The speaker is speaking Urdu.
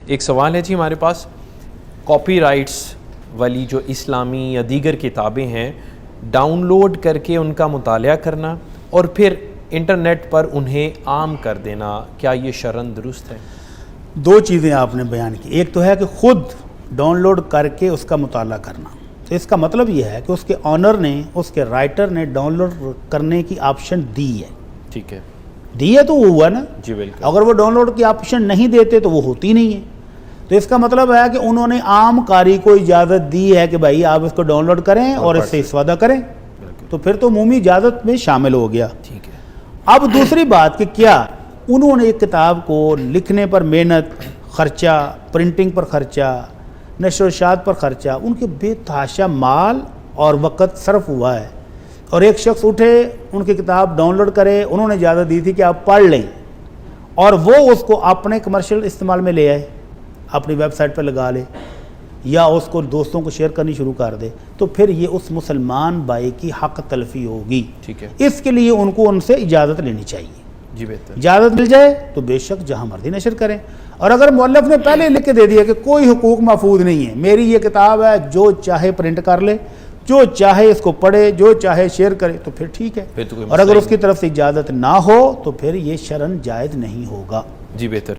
ایک سوال ہے جی ہمارے پاس، کاپی رائٹس والی جو اسلامی یا دیگر کتابیں ہیں ڈاؤن لوڈ کر کے ان کا مطالعہ کرنا اور پھر انٹرنیٹ پر انہیں عام کر دینا، کیا یہ شرعاً درست ہے؟ دو چیزیں آپ نے بیان کی، ایک تو ہے کہ خود ڈاؤن لوڈ کر کے اس کا مطالعہ کرنا، تو اس کا مطلب یہ ہے کہ اس کے آنر نے، اس کے رائٹر نے ڈاؤن لوڈ کرنے کی آپشن دی ہے. ٹھیک ہے، دی ہے تو وہ ہوا نا. جی بالکل. اگر وہ ڈاؤن لوڈ کی آپشن نہیں دیتے تو وہ ہوتی نہیں ہے. تو اس کا مطلب ہے کہ انہوں نے عام قاری کو اجازت دی ہے کہ بھائی آپ اس کو ڈاؤن لوڈ کریں اور اس سے استفادہ کریں، تو پھر تو عمومی اجازت میں شامل ہو گیا. ٹھیک ہے. اب دوسری بات کہ کیا انہوں نے ایک کتاب کو لکھنے پر محنت، خرچہ، پرنٹنگ پر خرچہ، نشر و اشاعت پر خرچہ، ان کے بے تحاشا مال اور وقت صرف ہوا ہے، اور ایک شخص اٹھے ان کی کتاب ڈاؤن لوڈ کرے، انہوں نے اجازت دی تھی کہ آپ پڑھ لیں، اور وہ اس کو اپنے کمرشل استعمال میں لے آئے، اپنی ویب سائٹ پہ لگا لے یا اس کو دوستوں کو شیئر کرنی شروع کر دے، تو پھر یہ اس مسلمان بھائی کی حق تلفی ہوگی. ٹھیک ہے. اس کے لیے ان کو ان سے اجازت لینی چاہیے. جی بہتر. اجازت مل جائے تو بے شک جہاں مرضی نشر کریں. اور اگر مؤلف نے پہلے لکھ کے دے دیا کہ کوئی حقوق محفوظ نہیں ہے، میری یہ کتاب ہے، جو چاہے پرنٹ کر لے، جو چاہے اس کو پڑھے، جو چاہے شیئر کرے، تو پھر ٹھیک ہے. اور اگر اس کی طرف سے اجازت نہ ہو تو پھر یہ شرعاً جائز نہیں ہوگا. جی بہتر.